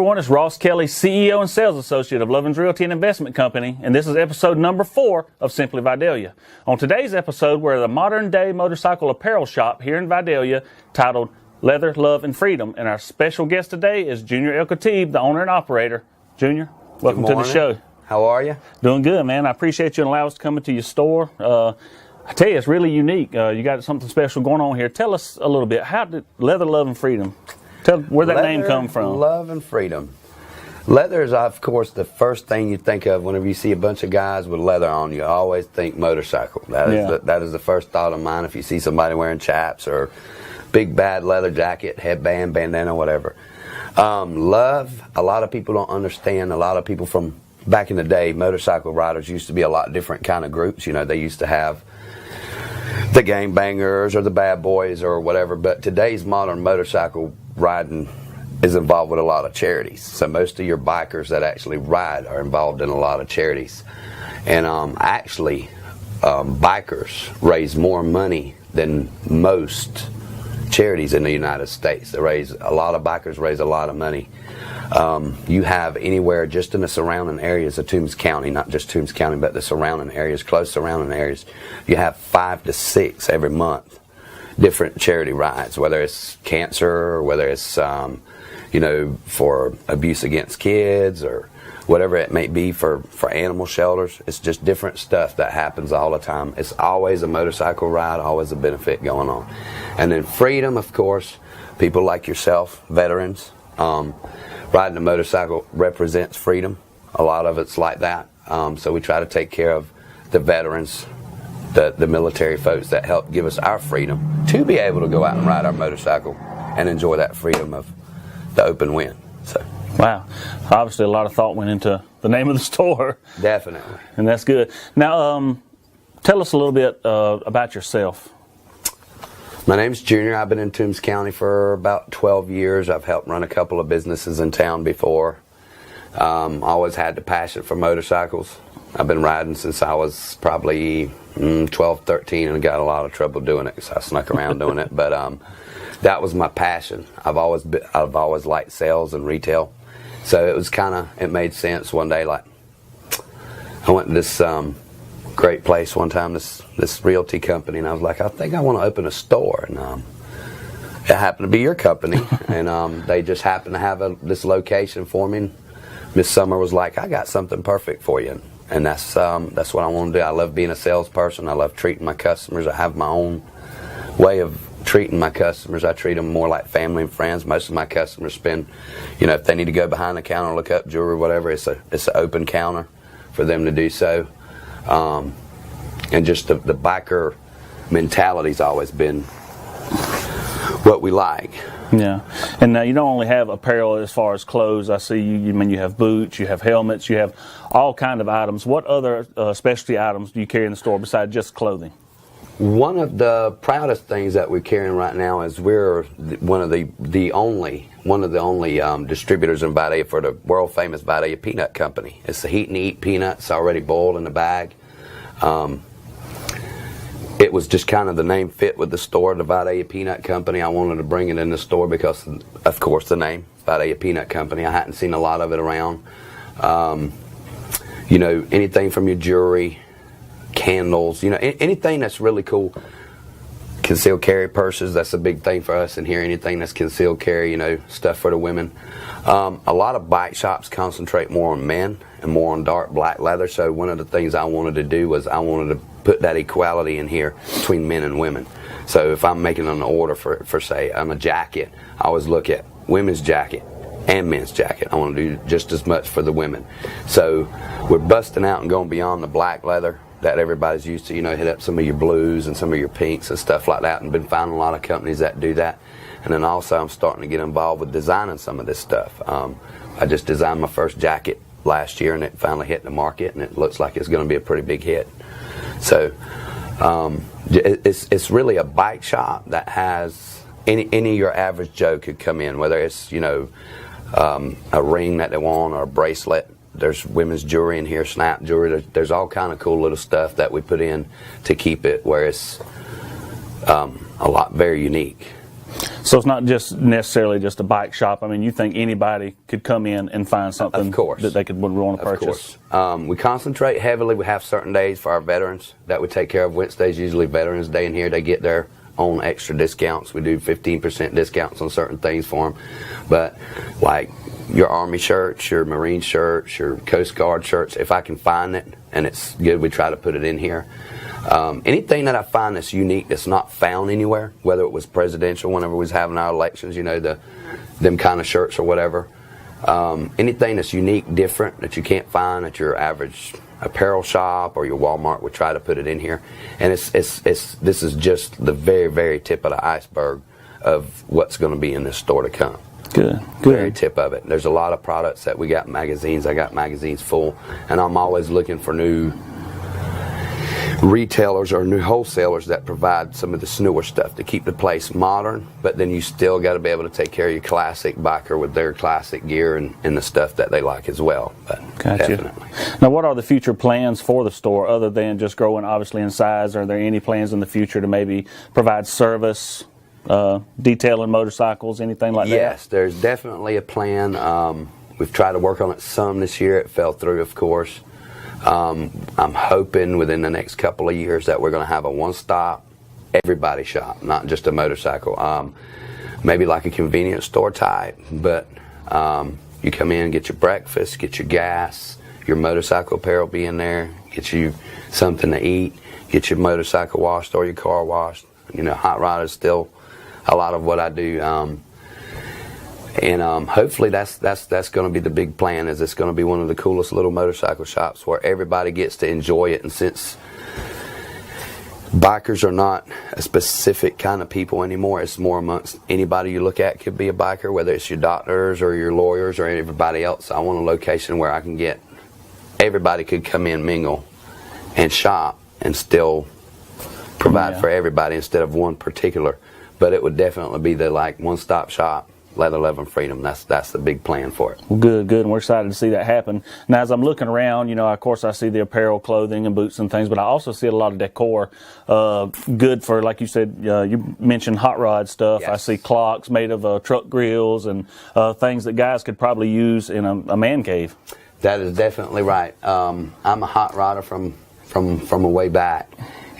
everyone, it's Ross Kelly, CEO and Sales Associate of Lovins Realty and Investment Company, and this is episode number 4 of Simply Vidalia. On today's episode, we're at a modern-day motorcycle apparel shop here in Vidalia titled Leather, Love, and Freedom, and our special guest today is Junior Elkatib, the owner and operator. Junior, welcome to the show. How are you? Doing good, man. I appreciate you allowing us to come into your store. I tell you, it's really unique. You got something special going on here. Tell us a little bit. How did Leather, Love, and Freedom? Tell where that name come from. Love and freedom. Leather is, of course, the first thing you think of whenever you see a bunch of guys with leather on. You always think motorcycle. That is the first thought of mine. If you see somebody wearing chaps or big bad leather jacket, headband, bandana, whatever. Love, a lot of people don't understand. A lot of people from back in the day, motorcycle riders used to be a lot different kind of groups. You know, they used to have the gangbangers or the bad boys or whatever. But today's modern motorcycle riding is involved with a lot of charities. So most of your bikers that actually ride are involved in a lot of charities. And bikers raise more money than most charities in the United States. A lot of bikers raise a lot of money. You have anywhere just in the surrounding areas of Toombs County, not just Toombs County, but the surrounding areas, close surrounding areas, you have 5 to 6 every month different charity rides, whether it's cancer or whether it's for abuse against kids or whatever it may be for animal shelters. It's just different stuff that happens all the time. It's always a motorcycle ride, always a benefit going on. And then freedom, of course, people like yourself, veterans, riding a motorcycle represents freedom. A lot of it's like that. So we try to take care of the veterans, the military folks that help give us our freedom to be able to go out and ride our motorcycle and enjoy that freedom of the open wind. So. Wow. Obviously a lot of thought went into the name of the store. Definitely. And that's good. Now, tell us a little bit about yourself. My name's Junior. I've been in Toombs County for about 12 years. I've helped run a couple of businesses in town before. Always had the passion for motorcycles. I've been riding since I was probably 12, 13 and got a lot of trouble doing it because I snuck around doing it. But that was my passion. I've always liked sales and retail. So it made sense one day. Like I went to this great place one time, this Realty company, and I was like, I think I want to open a store. And it happened to be your company, and they just happened to have this location for me. And Miss Summer was like, I got something perfect for you. And that's what I want to do. I love being a salesperson. I love treating my customers. I have my own way of treating my customers. I treat them more like family and friends. Most of my customers spend, if they need to go behind the counter, look up jewelry, whatever, it's an open counter for them to do so. And just the biker mentality's always been what we like. Yeah, and now you don't only have apparel as far as clothes. I see you have boots, you have helmets, you have all kind of items. What other specialty items do you carry in the store besides just clothing? One of the proudest things that we're carrying right now is we're one of the only distributors in Vidalia for the world famous Vidalia Peanut Company. It's the Heat and Eat peanuts already boiled in the bag. It was just kind of the name fit with the store, the Vidalia Peanut Company. I wanted to bring it in the store because, of course, the name, Vidalia Peanut Company. I hadn't seen a lot of it around. Anything from your jewelry, candles, anything that's really cool. Concealed carry purses, that's a big thing for us in here. Anything that's concealed carry, stuff for the women. A lot of bike shops concentrate more on men and more on dark black leather. So one of the things I wanted to do was I wanted to put that equality in here between men and women. So if I'm making an order for say, a jacket, I always look at women's jacket and men's jacket. I want to do just as much for the women. So we're busting out and going beyond the black leather that everybody's used to, hit up some of your blues and some of your pinks and stuff like that, and been finding a lot of companies that do that. And then also I'm starting to get involved with designing some of this stuff. I just designed my first jacket last year, and it finally hit the market, and it looks like it's going to be a pretty big hit. So it's really a bike shop that has any of your average Joe could come in, whether it's a ring that they want or a bracelet. There's women's jewelry in here, snap jewelry. There's all kind of cool little stuff that we put in to keep it where it's very unique. So it's not just necessarily just a bike shop. I mean, you think anybody could come in and find something that they would want to purchase? Of course. We concentrate heavily. We have certain days for our veterans that we take care of. Wednesday's usually Veterans Day in here. They get their own extra discounts. We do 15% discounts on certain things for them. But like your Army shirts, your Marine shirts, your Coast Guard shirts, if I can find it and it's good, we try to put it in here. Anything that I find that's unique, that's not found anywhere, whether it was presidential, whenever we was having our elections, them kind of shirts or whatever. Anything that's unique, different, that you can't find at your average apparel shop or your Walmart, we try to put it in here. And this is just the very, very tip of the iceberg of what's going to be in this store to come. Good. Very tip of it. There's a lot of products that we got magazines. I got magazines full, and I'm always looking for new retailers or new wholesalers that provide some of this newer stuff to keep the place modern, but then you still got to be able to take care of your classic biker with their classic gear and the stuff that they like as well. But gotcha. Definitely. Now, what are the future plans for the store other than just growing obviously in size? Are there any plans in the future to maybe provide service, detailing motorcycles, anything like that? Yes, there's definitely a plan. We've tried to work on it some this year. It fell through, of course. I'm hoping within the next couple of years that we're going to have a one-stop everybody shop, not just a motorcycle. Maybe like a convenience store type, but you come in, get your breakfast, get your gas, your motorcycle apparel be in there, get you something to eat, get your motorcycle washed or your car washed. Hot rod is still a lot of what I do. And hopefully that's going to be the big plan, is it's going to be one of the coolest little motorcycle shops where everybody gets to enjoy it. And since bikers are not a specific kind of people anymore, it's more amongst anybody you look at could be a biker, whether it's your doctors or your lawyers or everybody else. I want a location where I can get everybody could come in, mingle, and shop and still provide for everybody instead of one particular. But it would definitely be the one-stop shop. Leather, Love, and Freedom. That's the big plan for it. Well, good, and we're excited to see that happen. Now, as I'm looking around, of course, I see the apparel, clothing, and boots and things, but I also see a lot of decor. Good for, like you said, you mentioned hot rod stuff. Yes. I see clocks made of truck grills and things that guys could probably use in a man cave. That is definitely right. I'm a hot rodder from a way back.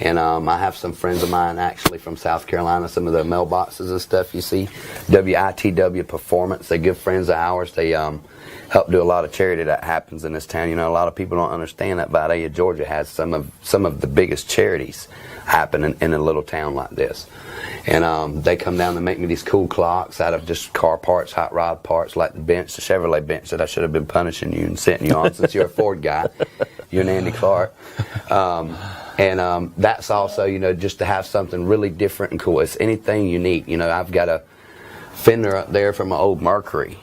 And I have some friends of mine actually from South Carolina, some of the mailboxes and stuff you see, WITW Performance. They're good friends of ours. They help do a lot of charity that happens in this town. A lot of people don't understand that Vidalia, Georgia has some of the biggest charities happen in a little town like this. And they come down and make me these cool clocks out of just car parts, hot rod parts, like the Chevrolet bench that I should have been punishing you and sitting you on since you're a Ford guy. You're an Andy Clark. And that's also, just to have something really different and cool. It's anything unique. I've got a fender up there from an old Mercury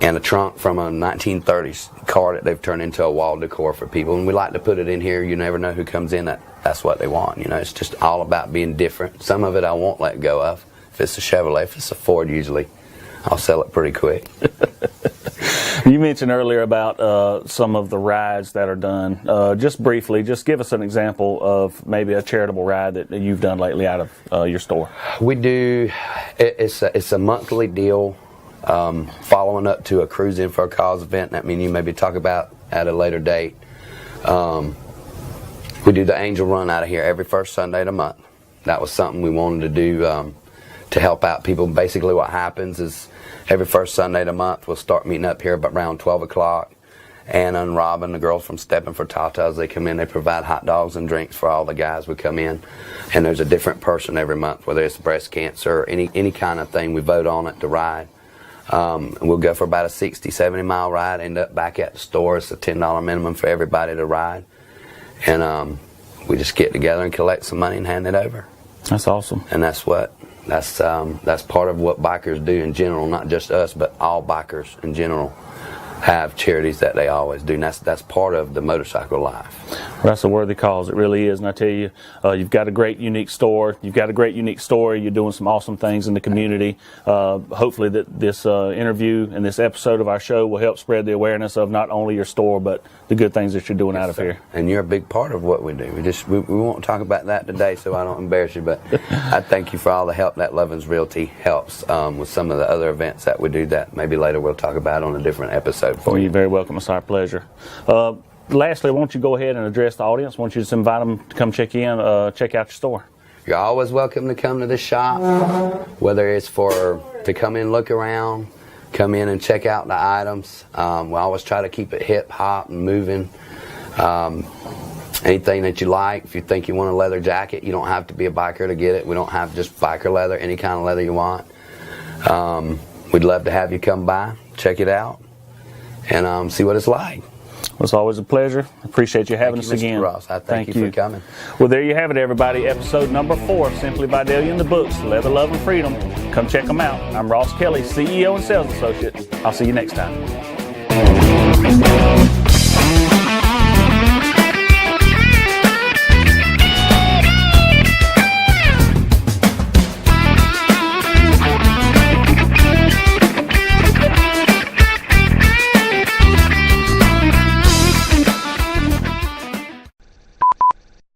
and a trunk from a 1930s car that they've turned into a wall decor for people. And we like to put it in here. You never know who comes in. That's what they want. It's just all about being different. Some of it I won't let go of. If it's a Chevrolet, if it's a Ford, usually I'll sell it pretty quick. You mentioned earlier about some of the rides that are done. Just briefly, just give us an example of maybe a charitable ride that you've done lately out of your store. We do. It's a monthly deal, following up to a Cruise In for a Cause event. That means you maybe talk about at a later date. We do the Angel Run out of here every first Sunday of the month. That was something we wanted to do to help out people. Basically what happens is every first Sunday of the month we'll start meeting up here around 12 o'clock. Anna and Robin, the girls from Steppin' for Tatas, they come in, they provide hot dogs and drinks for all the guys who come in. And there's a different person every month, whether it's breast cancer or any kind of thing. We vote on it to ride. And we'll go for about a 60, 70 mile ride, end up back at the store. It's a $10 minimum for everybody to ride. And we just get together and collect some money and hand it over. That's awesome. And that's part of what bikers do in general, not just us, but all bikers in general have charities that they always do. And that's part of the motorcycle life. That's a worthy cause. It really is. And I tell you, you've got a great, unique store. You've got a great, unique story. You're doing some awesome things in the community. Hopefully that this interview and this episode of our show will help spread the awareness of not only your store, but the good things that you're doing out of here. And you're a big part of what we do. We won't talk about that today, so I don't embarrass you, but I thank you for all the help that Lovins Realty helps with some of the other events that we do that maybe later we'll talk about on a different episode for you. You're very welcome. It's our pleasure. Lastly, why don't you go ahead and address the audience? Why don't you just invite them to come check out your store? You're always welcome to come to the shop, whether it's to come in, look around, come in and check out the items. We always try to keep it hip, hop, and moving. Anything that you like. If you think you want a leather jacket, you don't have to be a biker to get it. We don't have just biker leather, any kind of leather you want. We'd love to have you come by, check it out, and see what it's like. Well, it's always a pleasure. Appreciate you having us again. Mr. Ross. I thank you for coming. Well, there you have it, everybody. Episode number 4 of Simply Vidalia in the books, Leather, Love, and Freedom. Come check them out. I'm Ross Kelly, CEO and Sales Associate. I'll see you next time.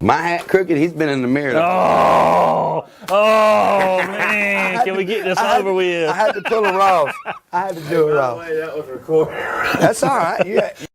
My hat crooked, he's been in the mirror. Oh, man. Can we get this over with? I had to pull a Ross. I had to do it, Ross. That was recorded. That's all right.